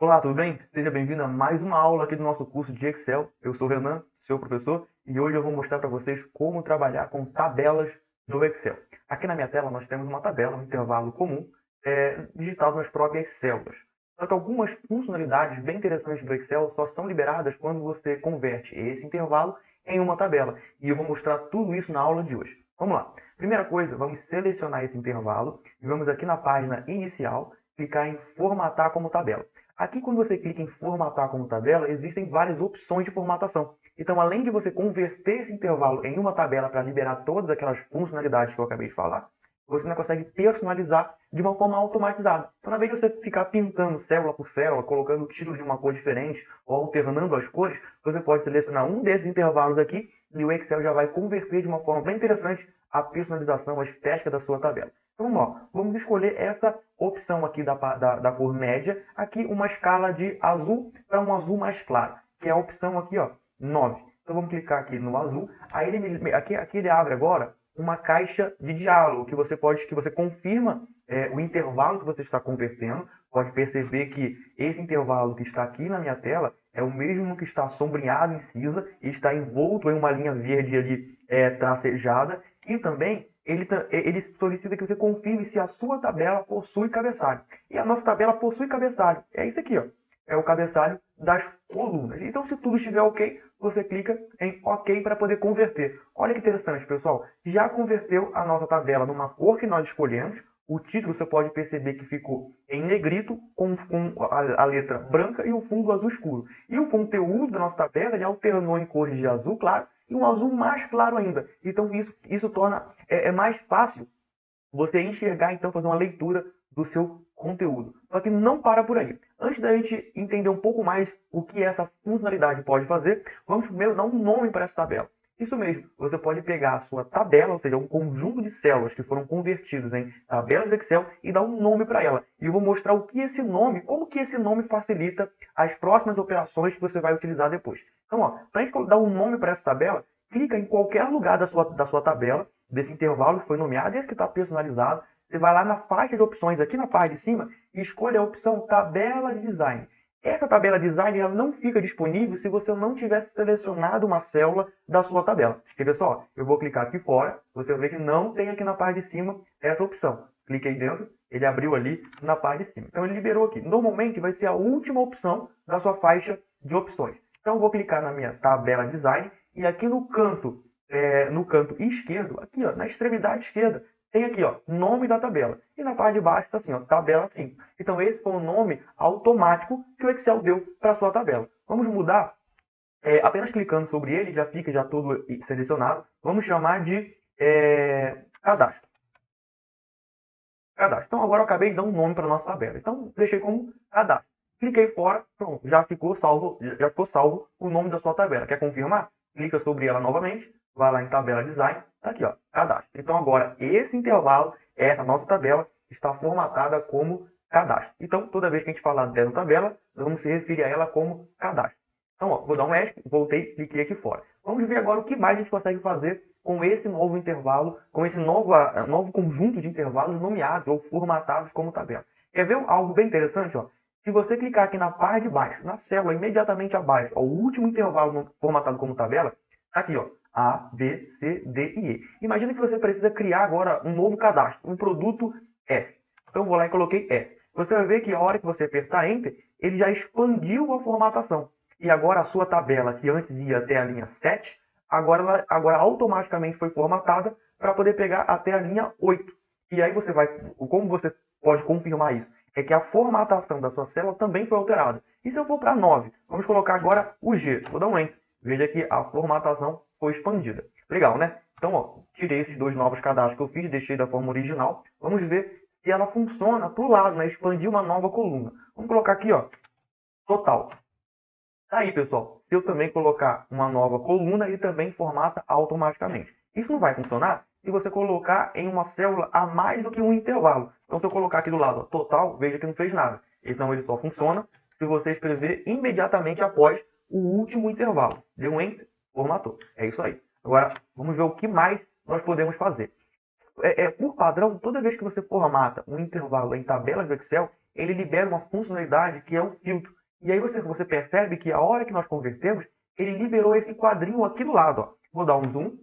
Olá, tudo bem? Seja bem-vindo a mais uma aula aqui do nosso curso de Excel. Eu sou o Renan, seu professor, e hoje eu vou mostrar para vocês como trabalhar com tabelas do Excel. Aqui na minha tela nós temos uma tabela, um intervalo comum, digitado nas próprias células. Só que algumas funcionalidades bem interessantes do Excel só são liberadas quando você converte esse intervalo em uma tabela. E eu vou mostrar tudo isso na aula de hoje. Vamos lá. Primeira coisa, vamos selecionar esse intervalo e vamos aqui na página inicial clicar em formatar como tabela. Aqui, quando você clica em formatar como tabela, existem várias opções de formatação. Então, além de você converter esse intervalo em uma tabela para liberar todas aquelas funcionalidades que eu acabei de falar, você ainda consegue personalizar de uma forma automatizada. Então, na vez de você ficar pintando célula por célula, colocando o título de uma cor diferente ou alternando as cores, você pode selecionar um desses intervalos aqui e o Excel já vai converter de uma forma bem interessante a personalização, a estética da sua tabela. Então, vamos lá. Vamos escolher essa opção aqui da cor média, aqui uma escala de azul para um azul mais claro, que é a opção aqui, ó, 9. Então, vamos clicar aqui no azul. Aí aqui ele abre agora uma caixa de diálogo que você confirma o intervalo que você está convertendo. Pode perceber que esse intervalo que está aqui na minha tela é o mesmo que está sombreado em cinza e está envolto em uma linha verde ali tracejada. E também ele solicita que você confirme se a sua tabela possui cabeçalho. E a nossa tabela possui cabeçalho. É isso aqui, ó. É o cabeçalho das colunas. Então, se tudo estiver ok, você clica em OK para poder converter. Olha que interessante, pessoal. Já converteu a nossa tabela numa cor que nós escolhemos. O título você pode perceber que ficou em negrito, com a letra branca e o fundo azul escuro. E o conteúdo da nossa tabela ele alternou em cores de azul claro e um azul mais claro ainda. Então, isso torna mais fácil você enxergar, então, fazer uma leitura do seu conteúdo. Só que não para por aí. Antes da gente entender um pouco mais o que essa funcionalidade pode fazer, vamos primeiro dar um nome para essa tabela. Isso mesmo, você pode pegar a sua tabela, ou seja, um conjunto de células que foram convertidas em tabelas do Excel e dar um nome para ela. E eu vou mostrar o que esse nome, como que esse nome facilita as próximas operações que você vai utilizar depois. Então, para a gente dar um nome para essa tabela, clica em qualquer lugar da sua tabela, desse intervalo que foi nomeado, esse que está personalizado. Você vai lá na faixa de opções, aqui na parte de cima, e escolhe a opção Tabela de Design. Essa tabela de design ela não fica disponível se você não tiver selecionado uma célula da sua tabela. Quer ver só? Eu vou clicar aqui fora, você vai ver que não tem aqui na parte de cima essa opção. Clique aí dentro, ele abriu ali na parte de cima. Então ele liberou aqui. Normalmente vai ser a última opção da sua faixa de opções. Então eu vou clicar na minha tabela design e aqui no canto esquerdo, aqui ó, na extremidade esquerda, tem aqui, ó, nome da tabela. E na parte de baixo está assim, ó, tabela 5. Então, esse foi o nome automático que o Excel deu para a sua tabela. Vamos mudar, apenas clicando sobre ele, já fica já todo selecionado. Vamos chamar de cadastro. Cadastro. Então, agora eu acabei de dar um nome para a nossa tabela. Então, deixei como cadastro. Cliquei fora, pronto, já ficou salvo o nome da sua tabela. Quer confirmar? Clica sobre ela novamente, vai lá em tabela design, tá aqui, ó, cadastro. Então agora esse intervalo, essa nossa tabela, está formatada como cadastro. Então toda vez que a gente falar dessa tabela, nós vamos se referir a ela como cadastro. Então, ó, vou dar um ESC, voltei, cliquei aqui fora. Vamos ver agora o que mais a gente consegue fazer com esse novo intervalo, com esse novo conjunto de intervalos nomeados ou formatados como tabela. Quer ver algo bem interessante? Ó? Se você clicar aqui na parte de baixo, na célula imediatamente abaixo, ó, o último intervalo formatado como tabela, tá aqui, ó, A, B, C, D e E. Imagina que você precisa criar agora um novo cadastro, um produto F. Então, eu vou lá e coloquei F. Você vai ver que a hora que você apertar Enter, ele já expandiu a formatação. E agora a sua tabela, que antes ia até a linha 7, agora automaticamente foi formatada para poder pegar até a linha 8. E aí você vai, como você pode confirmar isso? É que a formatação da sua célula também foi alterada. E se eu for para 9? Vamos colocar agora o G. Vou dar um Enter. Veja que a formatação foi expandida. Legal, né? Então, ó, tirei esses dois novos cadastros que eu fiz, deixei da forma original. Vamos ver se ela funciona para o lado, né? Expandir uma nova coluna. Vamos colocar aqui, ó, total. Tá aí, pessoal. Se eu também colocar uma nova coluna, ele também formata automaticamente. Isso não vai funcionar se você colocar em uma célula a mais do que um intervalo. Então, se eu colocar aqui do lado, ó, total, veja que não fez nada. Então, ele só funciona se você escrever imediatamente após o último intervalo. Deu um Enter, formatou. É isso aí. Agora, vamos ver o que mais nós podemos fazer. Por padrão, toda vez que você formata um intervalo em tabelas do Excel, ele libera uma funcionalidade que é o filtro. E aí você percebe que a hora que nós convertemos, ele liberou esse quadrinho aqui do lado. Ó. Vou dar um zoom.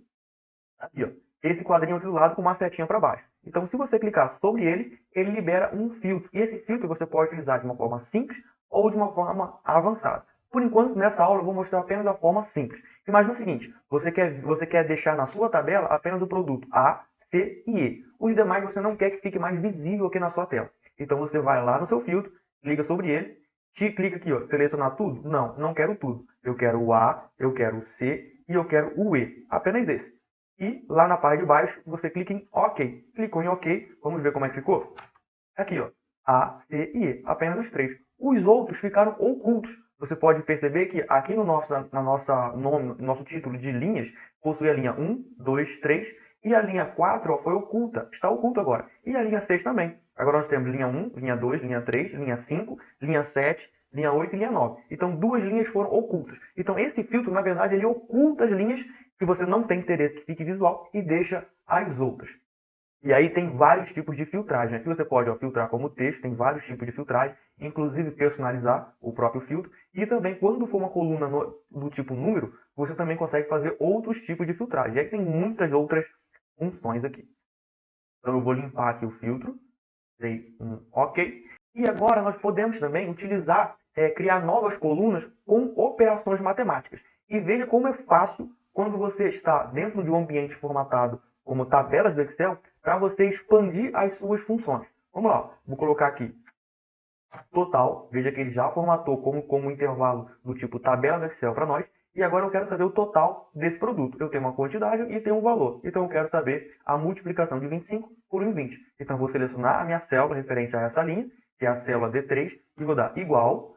Aqui, ó. Esse quadrinho aqui do lado com uma setinha para baixo. Então, se você clicar sobre ele, ele libera um filtro. E esse filtro você pode utilizar de uma forma simples ou de uma forma avançada. Por enquanto, nessa aula, eu vou mostrar apenas a forma simples. Imagina o seguinte, você quer deixar na sua tabela apenas o produto A, C e E. Os demais você não quer que fique mais visível aqui na sua tela. Então, você vai lá no seu filtro, clica sobre ele, clica aqui, ó, selecionar tudo? Não, não quero tudo. Eu quero o A, eu quero o C e eu quero o E. Apenas esse. E lá na parte de baixo, você clica em OK. Clicou em OK, vamos ver como é que ficou? Aqui, ó, A, C e E, apenas os três. Os outros ficaram ocultos. Você pode perceber que aqui no nosso título de linhas, possui a linha 1, 2, 3, e a linha 4 ó, foi oculta, está oculta agora. E a linha 6 também. Agora nós temos linha 1, linha 2, linha 3, linha 5, linha 7, linha 8 e linha 9. Então, duas linhas foram ocultas. Então, esse filtro, na verdade, ele oculta as linhas que você não tem interesse que fique visual e deixa as outras. E aí tem vários tipos de filtragem. Aqui você pode filtrar como texto, tem vários tipos de filtragem, inclusive personalizar o próprio filtro. E também, quando for uma coluna do tipo número, você também consegue fazer outros tipos de filtragem. E aí tem muitas outras funções aqui. Então eu vou limpar aqui o filtro, dei um OK. E agora nós podemos também utilizar, criar novas colunas com operações matemáticas. E veja como é fácil quando você está dentro de um ambiente formatado como tabelas do Excel, para você expandir as suas funções. Vamos lá, vou colocar aqui total, veja que ele já formatou como intervalo do tipo tabela do Excel para nós, e agora eu quero saber o total desse produto. Eu tenho uma quantidade e tenho um valor, então eu quero saber a multiplicação de 25 por 1,20. Então eu vou selecionar a minha célula referente a essa linha, que é a célula D3, e vou dar igual.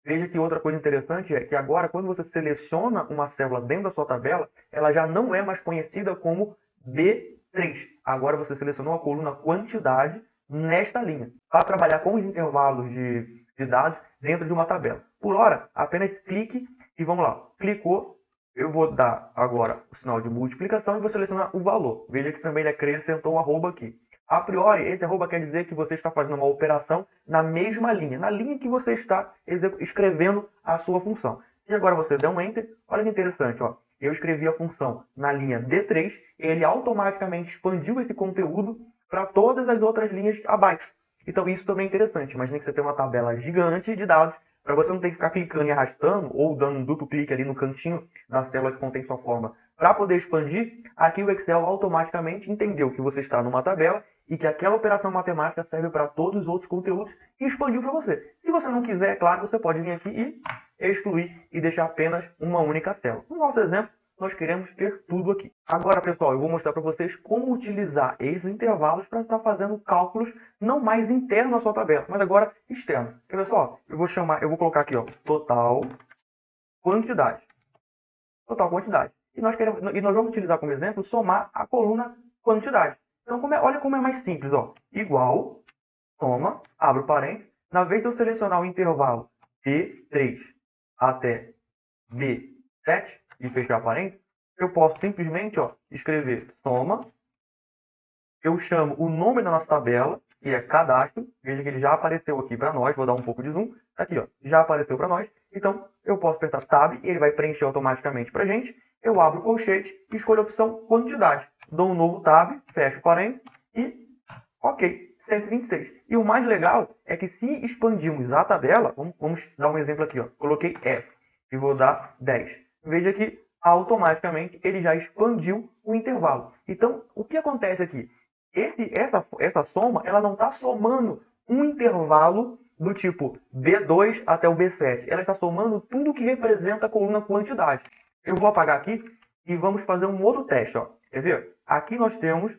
Veja que outra coisa interessante é que agora, quando você seleciona uma célula dentro da sua tabela, ela já não é mais conhecida como B3. Agora você selecionou a coluna quantidade nesta linha, para trabalhar com os intervalos de dados dentro de uma tabela. Por hora, apenas clique e vamos lá. Clicou, eu vou dar agora o sinal de multiplicação e vou selecionar o valor. Veja que também ele acrescentou um arroba aqui. A priori, esse arroba quer dizer que você está fazendo uma operação na mesma linha, na linha que você está escrevendo a sua função. Se agora você der um Enter, olha que interessante, ó. Eu escrevi a função na linha D3, ele automaticamente expandiu esse conteúdo para todas as outras linhas abaixo. Então isso também é interessante. Imagina que você tem uma tabela gigante de dados, para você não ter que ficar clicando e arrastando, ou dando um duplo clique ali no cantinho da célula que contém sua forma. Para poder expandir, aqui o Excel automaticamente entendeu que você está numa tabela e que aquela operação matemática serve para todos os outros conteúdos e expandiu para você. Se você não quiser, é claro, você pode vir aqui e excluir e deixar apenas uma única célula. No nosso exemplo, nós queremos ter tudo aqui. Agora, pessoal, eu vou mostrar para vocês como utilizar esses intervalos para estar fazendo cálculos não mais internos na sua tabela, mas agora externos. Quer ver só? Eu vou colocar aqui, ó, total quantidade. Total quantidade. E nós vamos utilizar como exemplo somar a coluna quantidade. Então, olha como é mais simples, ó. Igual, soma, abro parênteses. Na vez de eu selecionar o intervalo B3 até B7 e fechar parênteses, eu posso simplesmente escrever soma. Eu chamo o nome da nossa tabela, que é cadastro. Veja que ele já apareceu aqui para nós. Vou dar um pouco de zoom. Aqui, ó, já apareceu para nós. Então, eu posso apertar Tab e ele vai preencher automaticamente para a gente. Eu abro o colchete e escolho a opção quantidade. Dou um novo Tab, fecho parênteses e OK, 126. E o mais legal é que se expandirmos a tabela, vamos dar um exemplo aqui, ó. Coloquei F e vou dar 10. Veja que automaticamente ele já expandiu o intervalo. Então, o que acontece aqui? Essa soma, ela não está somando um intervalo do tipo B2 até o B7. Ela está somando tudo que representa a coluna quantidade. Eu vou apagar aqui e vamos fazer um outro teste. Ó. Quer ver? Aqui nós temos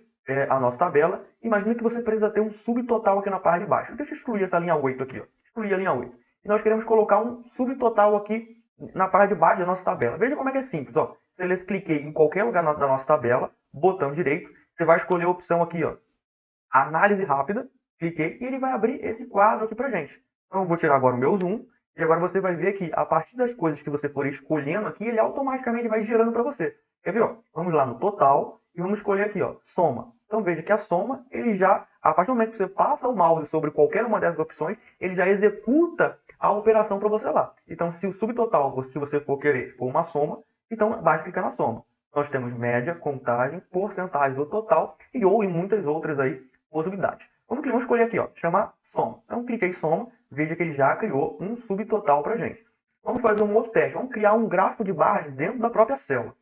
a nossa tabela. Imagina que você precisa ter um subtotal aqui na parte de baixo. Deixa eu excluir essa linha 8 aqui. Ó. Excluir a linha 8. E nós queremos colocar um subtotal aqui na parte de baixo da nossa tabela. Veja como é que é simples. Ó. Se eu cliquei em qualquer lugar da nossa tabela, botão direito, você vai escolher a opção aqui, ó, análise rápida, cliquei e ele vai abrir esse quadro aqui pra gente. Então eu vou tirar agora o meu zoom e agora você vai ver que a partir das coisas que você for escolhendo aqui, ele automaticamente vai gerando para você. Quer ver? Ó? Vamos lá no total e vamos escolher aqui, ó, soma. Então veja que a soma ele já A partir do momento que você passa o mouse sobre qualquer uma dessas opções, ele já executa a operação para você lá. Então, se o subtotal, se você for querer for uma soma, então basta clicar na soma. Nós temos média, contagem, porcentagem do total e muitas outras aí possibilidades. Vamos escolher aqui, ó, chamar soma. Então, cliquei em soma, veja que ele já criou um subtotal para a gente. Vamos fazer um outro teste. Vamos criar um gráfico de barras dentro da própria célula.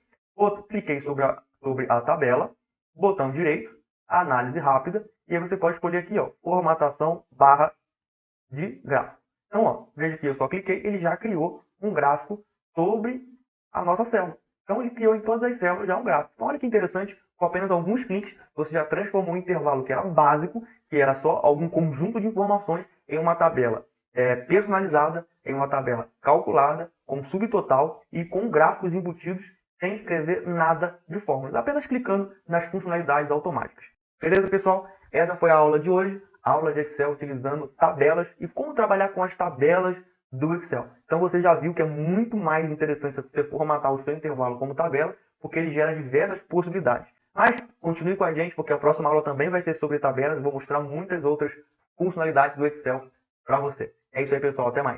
Cliquei sobre a tabela, botão direito, análise rápida, e aí você pode escolher aqui, ó, formatação barra de gráfico. Então, ó, veja que eu só cliquei, ele já criou um gráfico sobre a nossa célula. Então, ele criou em todas as células já um gráfico. Então, olha que interessante, com apenas alguns cliques, você já transformou um intervalo que era básico, que era só algum conjunto de informações, em uma tabela personalizada, em uma tabela calculada, com subtotal e com gráficos embutidos, sem escrever nada de fórmulas, apenas clicando nas funcionalidades automáticas. Beleza, pessoal? Essa foi a aula de hoje, aula de Excel utilizando tabelas e como trabalhar com as tabelas do Excel. Então você já viu que é muito mais interessante você formatar o seu intervalo como tabela, porque ele gera diversas possibilidades. Mas continue com a gente, porque a próxima aula também vai ser sobre tabelas e vou mostrar muitas outras funcionalidades do Excel para você. É isso aí, pessoal. Até mais.